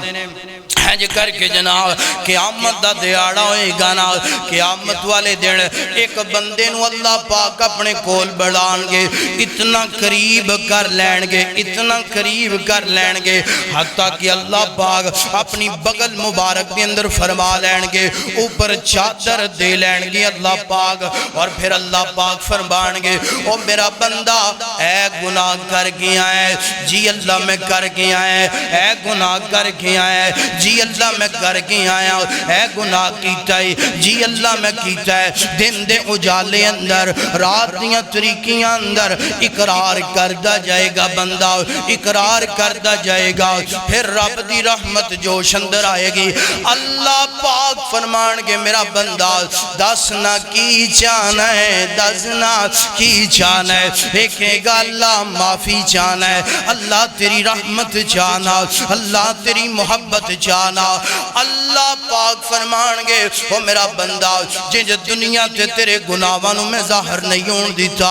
Speaker 1: حج کر کے جناب قیامت دا دیاڑا ہوئے گا نا قیامت والے دن ایک بندے نو اللہ پاک اپنے کول بڑھان گے اتنا قریب کر لین گے اتنا قریب کر لین گے حتیٰ کہ اللہ پاک اپنی بغل مبارک کے اندر فرما لین گے اوپر چادر دے لین گے اللہ پاک اور پھر اللہ پاک فرمان گے او میرا بندہ اے گناہ کر گیا ہے جی اللہ میں کر گیا ہے اے گناہ کر گیا ہے جی اللہ میں کر کے آیا اے گناہ کیتا ہے جی اللہ میں کیتا ہے دن دے اجالے اندر رات دیاں طریقیاں اندر اقرار کردہ جائے گا بندہ اقرار کردہ جائے گا پھر رب دی رحمت جوش اندر آئے گی اللہ پاک فرمان کے میرا بندہ دسنا کی چاہنا ہے دسنا کی چاہنا ہے دیکھے گا اللہ معافی چاہنا ہے اللہ تیری رحمت چاہنا اللہ تیری محبت چاہنا اللہ پاک فرمان گے وہ میرا بندہ جنج دنیا تے تیرے گناہوں میں ظاہر نہیں ہون دیتا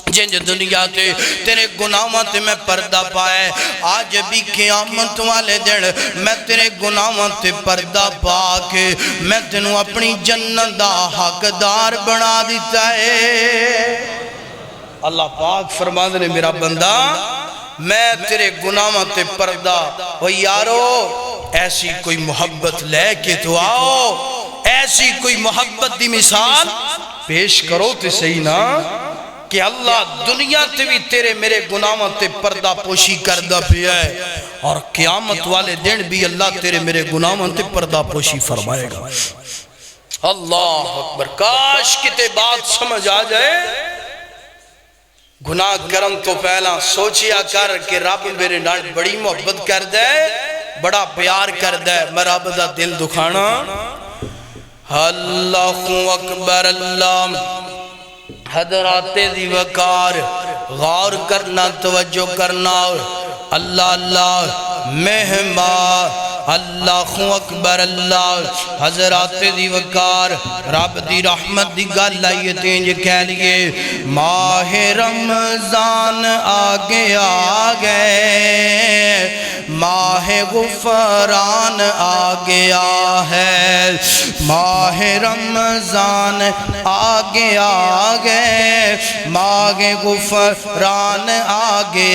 Speaker 1: جنج دنیا تے تیرے گناہوں تے میں پردہ پائے آج بھی قیامت والے دن میں تیرے گناہوں تے پردہ پا کے میں تینوں اپنی جنت دا حقدار بنا دیتا ہے اللہ پاک فرمان دے میرا بندہ میں تیرے گناہاں تے پردہ او یارو ایسی کوئی محبت لے کے تو آؤ ایسی کوئی محبت دی مثال پیش کرو تے صحیح نا کہ اللہ دنیا تے بھی تیرے میرے گناہاں تے پردہ پوشی کردہ پیا ہے اور قیامت والے دن بھی اللہ تیرے میرے گناہاں تے پردہ پوشی فرمائے گا اللہ اکبر کاش کتے بات سمجھ آ جائے گناہ کرم تو پہلا سوچیا کر کہ رب میرے نال بڑی محبت کر دے بڑا پیار کر دے میں رب دا دل دکھانا اللہ اکبر اللہ حضرات دی وقار غور کرنا توجہ کرنا اللہ اللہ مہمان اللہ اکبر اللہ حضرات دی وقار رب دی رحمت دی گل آئیتیں جو کہہ لیے ماہ رمضان آگے آگے ماہ غفران آگے ہے ماہ رمضان آگے آگے ماہ غفران آگے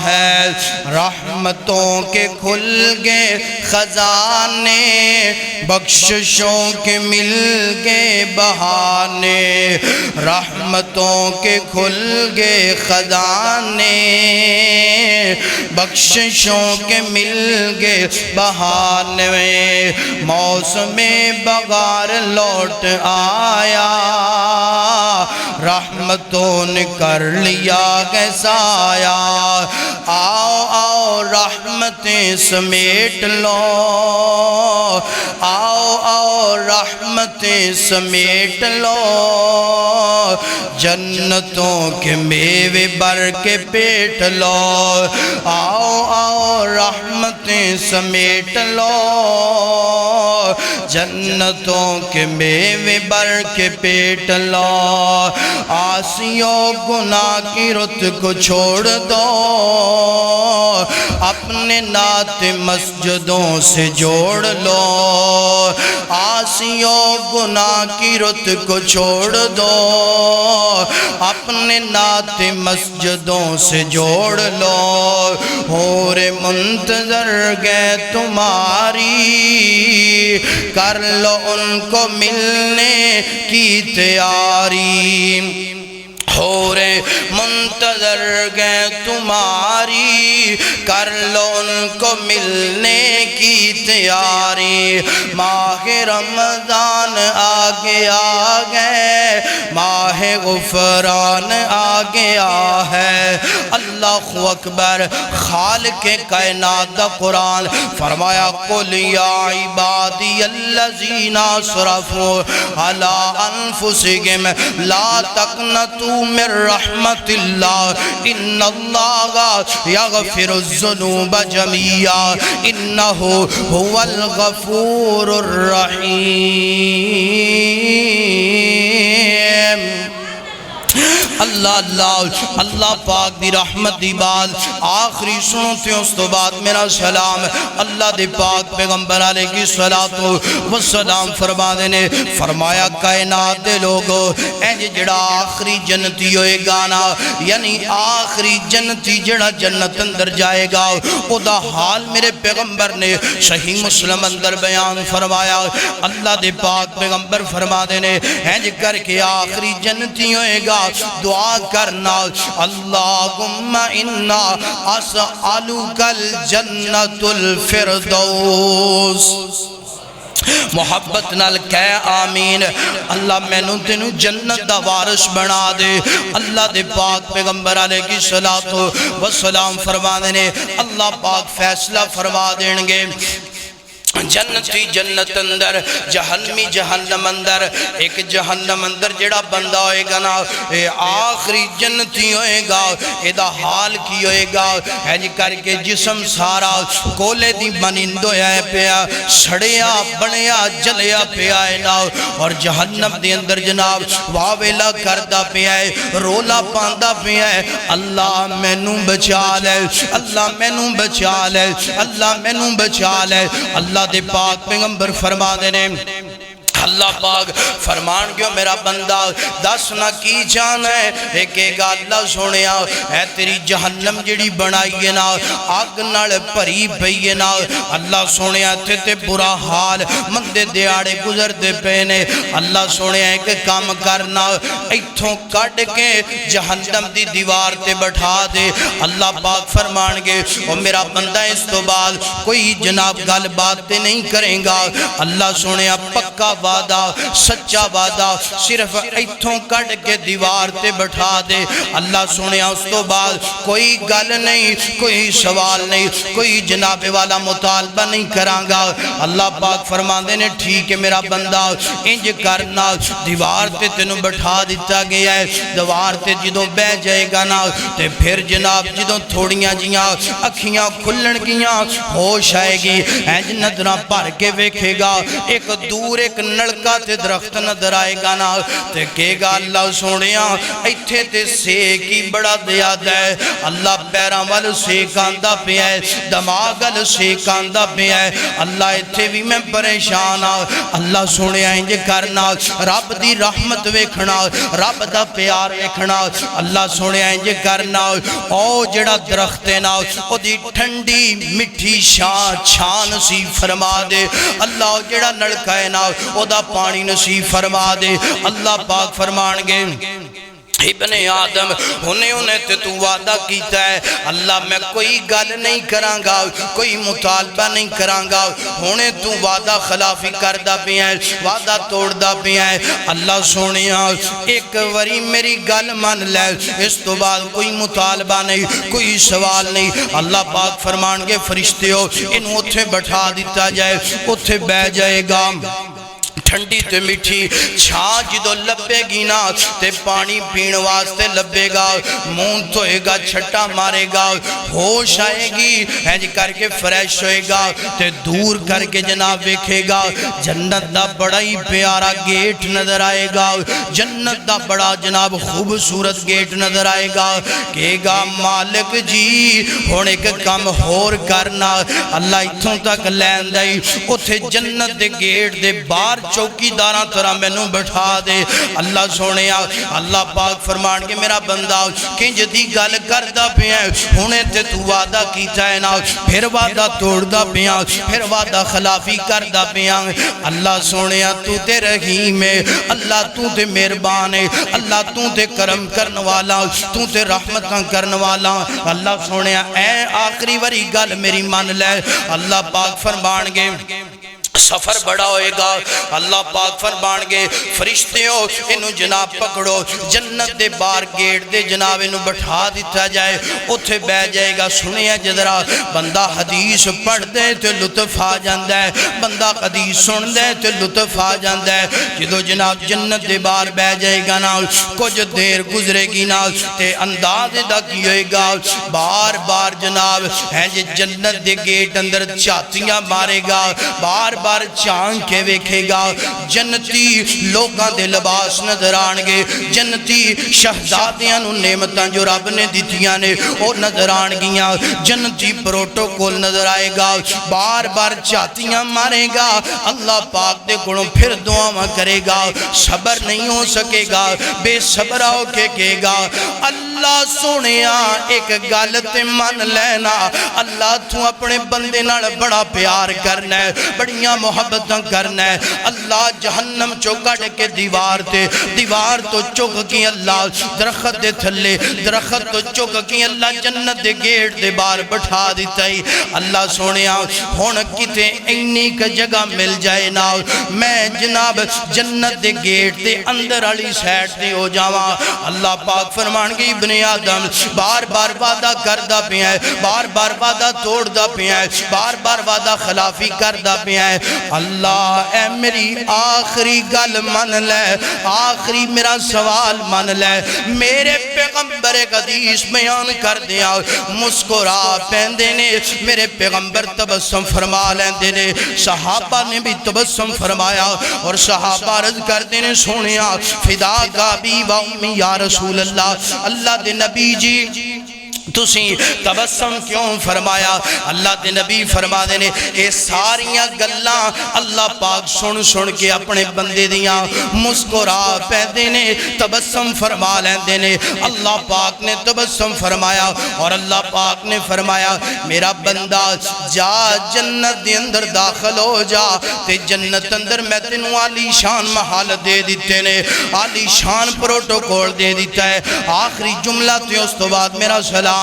Speaker 1: ہے رحمتوں کے کھل گئے خزانے بخششوں کے مل گئے بہانے رحمتوں کے کھل گئے خزانے بخششوں کے مل گئے بہانے موسم بغار لوٹ آیا رحمتوں نے کر لیا گسایا آؤ آؤ رحمتیں سمیٹ لو آؤ آؤ رحمتیں سمیٹ لو جنتوں کے میوے بر کے پیٹ لو آؤ آؤ رحمتیں سمیٹ لو جنتوں کے میوے بر کے پیٹ لو آسیوں گناہ کی رت کو چھوڑ دو اپنے نعت مسجدوں سے جوڑ لو آسیوں گناہ کی رت کو چھوڑ دو اپنے نعت مسجدوں سے جوڑ لو حور منتظر گئے تمہاری کر لو ان کو ملنے کی تیاری حور منتظر گئے تمہاری کر لو ان کو ملنے کی تیاری ماہ رمضان آگے آگے ماہ غفران آگے ہے اللہ اکبر خالق کائنات دا قرآن فرمایا قل یا عبادی الذین اسرفوا علی انفسہم لا تقنطوا من رحمت اللہ ان اللہ یغفر الذنوب جميعا انہو هو الغفور الرحیم اللہ اللہ اللہ پاک دی رحمت دی بات آخری سنتے اس تو بعد میرا سلام اللہ دی پاک پیغمبر علیہ کی صلاة و سلام فرما دینے فرمایا کائنات دے لوگو اینج جڑا آخری جنتی ہوئے گانا یعنی آخری جنتی جڑا جنت اندر جائے گا او دا حال میرے پیغمبر نے صحیح مسلم اندر بیان فرمایا اللہ دی پاک پیغمبر فرما دینے اینج کر کے آخری جنتی ہوئے گا دعا کرنا اللہم انا اسألوک الجنت الفردوس محبت نال کہے آمین اللہ میں نو تینو جنت دا وارث بنا دے اللہ دے پاک پیغمبر علیہ کی صلاة و سلام فرما دینے اللہ پاک فیصلہ فرما دینگے جنتی جنت اندر جہنمی جہنم اندر ایک جہنم اندر جڑا بندہ ہوئے گا نا اے آخری جنتی ہوئے گا اے دا حال کی ہوئے گا ہے جی کر کے جسم سارا کولے دی منند ہویا ہے پیا سڑیا بنیا جلیا پیا ہے نا اور جہنم دی اندر جناب واویلا کردہ پیا ہے رولا پاندہ پیا ہے اللہ میں نو بچا لے اللہ میں نو بچا لے اللہ میں نو بچا لے اللہ دے پاک پیغمبر فرما دینے اللہ پاک فرمان گیا میرا بندہ دس نہ کی جانا ہے ایک گا اللہ سنیا اے تیری جہنم جڑی بنائی ہے نا آگ نال پری پئی ہے نا اللہ سنیا تھے تے برا حال مندے دیاڑے گزر دے پینے اللہ سنیا ایک کام کرنا ایتھوں کٹ کے جہنم دی دیوار تے بٹھا دے اللہ پاک فرمان گے اور میرا بندہ اس تو بعد کوئی جناب گل بات تے نہیں کریں گا اللہ سنیا پکا وعدہ سچا وعدہ صرف ایتھوں کٹ کے دیوار تے بٹھا دے اللہ سنیا اس تو بعد کوئی گل نہیں کوئی سوال نہیں کوئی جناب والا مطالبہ نہیں کرانگا اللہ پاک فرماندے نے ٹھیک ہے میرا بندہ انج کرنا دیوار تے تینوں بٹھا دیتا گیا ہے دیوار تے جدوں بہ جائے گا نا تے پھر جناب جدوں تھوڑیاں جیاں اکھیاں کھلن گیاں ہوش آئے گی انج نظراں بھر کے ویکھے گا ایک دور ایک نلکا تے درخت نظر آئے گا نا تے کہے گا اللہ سونیا ایتھے تے سیکی بڑا دیا ہے اللہ پیران وال سیکاندہ پہ ہے دماغل سیکاندہ پہ ہے اللہ ایتھے بھی میں پریشان آ اللہ سونیا انج کرنا رب دی رحمت ویکھنا رب دا پیار ویکھنا اللہ سونیا انج کرنا او جڑا درخت ہے نا او دی ٹھنڈی مٹھی چھان نصیب فرما دے اللہ جڑا نلکا ہے نا او دا پانی نصیب فرما دے اللہ پاک فرمان گے ابن آدم انہیں تے تو وعدہ کیتا ہے اللہ میں کوئی گل نہیں کرانگا کوئی مطالبہ نہیں کرانگا انہیں تو وعدہ خلافی کردہ بھی ہے وعدہ توڑدہ بھی ہے اللہ سونیا ایک وری میری گل مان لے اس تو بعد کوئی مطالبہ نہیں کوئی سوال نہیں اللہ پاک فرمان گے فرشتے ہو انہوں اتھے بٹھا دیتا جائے اتھے بہ جائے گا ٹھنڈی تے مٹھی چھاں جدو لبے گی نا تے پانی پین واسطے لبے گا مون توئے گا چھٹا مارے گا ہوش آئے گی ہینج کر کے فریش ہوئے گا تے دور کر کے جناب ویکھے گا جنت دا بڑا ہی پیارا گیٹ نظر آئے گا جنت دا بڑا جناب خوبصورت گیٹ نظر آئے گا کہے گا مالک جی ہونے کے کم ہور کرنا اللہ اتھوں تک لین دائی اتھے جنت دے گیٹ دے بار چوکی داراں طرح میں نو بٹھا دے اللہ سونیا اللہ پاک فرمان کے میرا بندہ کنج دی گل کردہ پیا ہونے تے تو وعدہ کیتا ہے نا پھر وعدہ توڑدہ پیا پھر وعدہ خلافی کردہ پیا اللہ سونیا تو تے رحیم ہے اللہ تو تے مہربان ہے اللہ تو تے کرم کرن والا تو تے رحمتاں کرن والا اللہ سونیا اے آخری وری گل میری مان لے اللہ پاک فرمان گے سفر بڑا ہوئے گا اللہ پاک فرمان گے فرشتے ہو انہوں جناب پکڑو جنت دے بار گیٹ دے جناب انہوں بٹھا دیتا جائے اتھے بہ جائے گا سنیا جدرا بندہ حدیث پڑھ دے تو لطف آ جاندہ ہے بندہ حدیث سن دے تو لطف آ جاندہ ہے جدو جناب جنت دے بار بہ جائے گا نا کچھ دیر گزرے گی نا تے انداز دا کی ہوئے گا بار بار جناب ہیں جنت دے گیٹ اندر چاتیاں مارے گا بار بار چاند کے ویکھے گا جنتی لوگاں دے لباس نظر آنگے جنتی شہزادیاں نو نعمتاں جو رب نے دیتیاں نے وہ نظر آنگیاں جنتی پروٹوکول نظر آئے گا بار بار چاتیاں مارے گا اللہ پاک دے گڑوں پھر دعا کرے گا صبر نہیں ہو سکے گا بے صبر ہو کے کہے گا اللہ سونیا ایک گالت من لینا اللہ تو اپنے بندے نال بڑا پیار کرنا ہے بڑیاں محبتاں کرنا ہے اللہ جہنم چوکڑ کے دیوار تو چوک کی اللہ درخت دے تھلے درخت تو چوک کی اللہ جنت دے گیٹ دے بار بٹھا دیتا ہی اللہ سونیا ہون کتے اینی کا جگہ مل جائے نا میں جناب جنت they get they another Ali set دے ہو جاواں اللہ پاک فرمان گئی ابن آدم بار بار وعدہ کردہ پہ ہے بار بار وعدہ توڑدہ پہ ہے بار بار وعدہ خلافی کردہ پہ ہے اللہ اے میری آخری گل من لے آخری میرا سوال من لے میرے پیغمبر قدیس بیان کر دیا مسکرا پہندے نے میرے پیغمبر تبسم فرما لیندے نے صحابہ نے بھی تبسم فرمایا اور صحابہ رض کردے نے سونیا فدا کا بھی و امی یا رسول اللہ اللہ دے نبی جی تسی تبسم کیوں فرمایا؟ اللہ دے نبی فرما دے نے اے ساریاں گلاں اللہ پاک سن سن کے اپنے بندے دیاں مسکرا پیندے نے، تبسم فرما لیندے نے۔ اللہ پاک نے تبسم فرمایا اور اللہ پاک نے فرمایا میرا بندہ جا جنت دے اندر داخل ہو جا، تے جنت اندر میں تینوں عالی شان محل دے دیتے نے، عالی شان پروٹوکول دے دیتا ہے۔ آخری جملہ تے اس تو بعد میرا سلام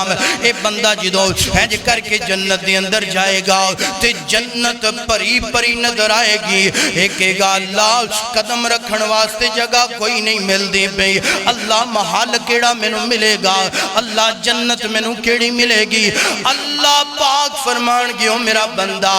Speaker 1: اے بندہ جدو ہینج کر کے جنت دے اندر جائے گا تے جنت پری پری نظر آئے گی، ایک گا اللہ قدم رکھن واسطے جگہ کوئی نہیں مل دی بھئی، اللہ محل کیڑا مینوں ملے گا، اللہ جنت مینوں کیڑی ملے گی؟ اللہ پاک فرمان گیو میرا بندہ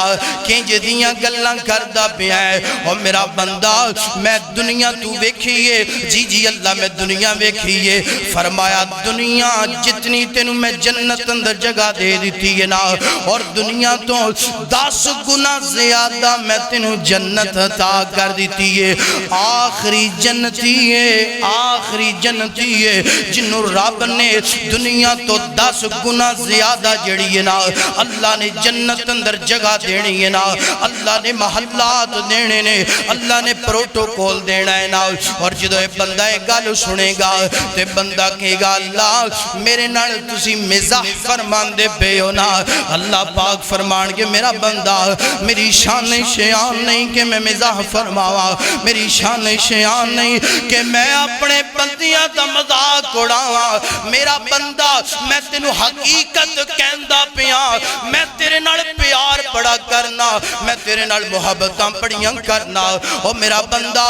Speaker 1: کینج دیاں گلاں کردا پیا ہے، اور میرا بندہ میں دنیا تو ویکھیے، جی جی اللہ میں دنیا ویکھیے، فرمایا دنیا جتنی تینوں میں جنت اندر جگہ دے دیتی ہے نا، اور دنیا تو 10 گنا زیادہ میں تینوں جنت عطا کر دیتی ہے۔ آخری جنتی ہے، آخری جنتی ہے جنہوں رب نے دنیا تو 10 گنا زیادہ جڑی ہے نا اللہ نے جنت اندر جگہ دینی ہے نا، اللہ نے محلات دینے نے، اللہ نے پروٹوکول دینا ہے نا۔ اور جدو یہ بندہ ایک گل سنے گا تے بندہ کہے گا اللہ میرے نال تسی مزاح فرمان دے پے ہو نا، اللہ پاک فرمان کے میرا بندہ میری شان شیان نہیں کہ میں مزاح فرماوا، میری شان شیان نہیں کہ میں اپنے بندیاں دا مذاق اڑاواں، میرا بندہ میں تینوں حقیقت کہندا پیا، میں تیرے نال پیار بڑا کرنا، میں تیرے نال محبتاں بڑیاں کرنا، اور میرا بندہ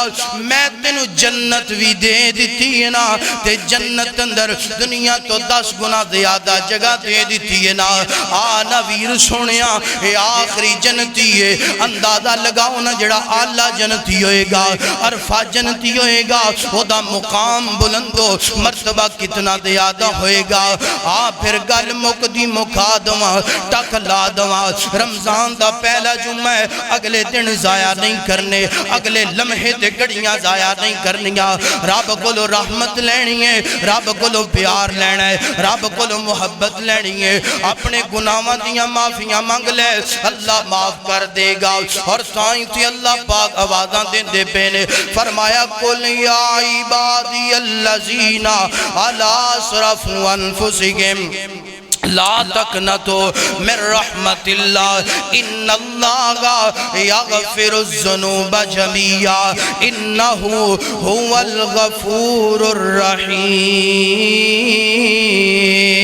Speaker 1: میں تینوں جنت بھی دے دیتی ہے نا، تے جنت اندر دنیا تو 10 گنا زیادہ جگہ دے دیتی ہے نا۔ آنا ویر سونیا اے آخری جنتی ہے، اندازہ لگاؤ نا جڑا آلہ جنتی ہوئے گا، عرفہ جنتی ہوئے گا، وہ دا مقام بلندو مرتبہ کتنا زیادہ ہوئے گا۔ پھر گل مقدی مقادمہ ٹک لا دواں، رمضان دا پہلا جمعہ ہے، اگلے دن ضائع نہیں کرنے، اگلے لمحے دے گھڑیاں ضائع نہیں کرنیاں، رب کولو رحمت لینی ہے، رب کولو پیار لینا ہے، رب کولو محبت لینی ہے، اپنے گناہاں دیاں معافیاں مانگ لے اللہ معاف کر دے گا۔ اور سائیں تھی اللہ پاک آوازاں دے پینے فرمایا قل یا عبادی الذین علی اسرفوا انفسہم لا تقنطوا من رحمت اللہ ان اللہ یغفر الذنوب جميعا انہ هو الغفور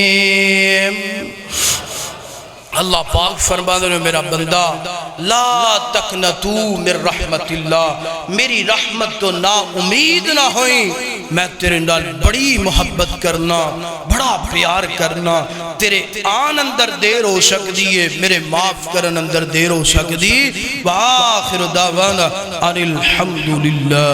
Speaker 1: الرحیم۔ اللہ پاک فرماتے ہیں میرا بندہ لا تقنطو من رحمت اللہ، میری رحمت تو نا امید نہ ہوئی، میں تیرے نال بڑی محبت کرنا، بڑا پیار کرنا، تیرے آن اندر دیر ہو سکتی ہے، میرے معاف کرن اندر دیر ہو سکتی۔ وآخر دعوانا ان الحمدللہ۔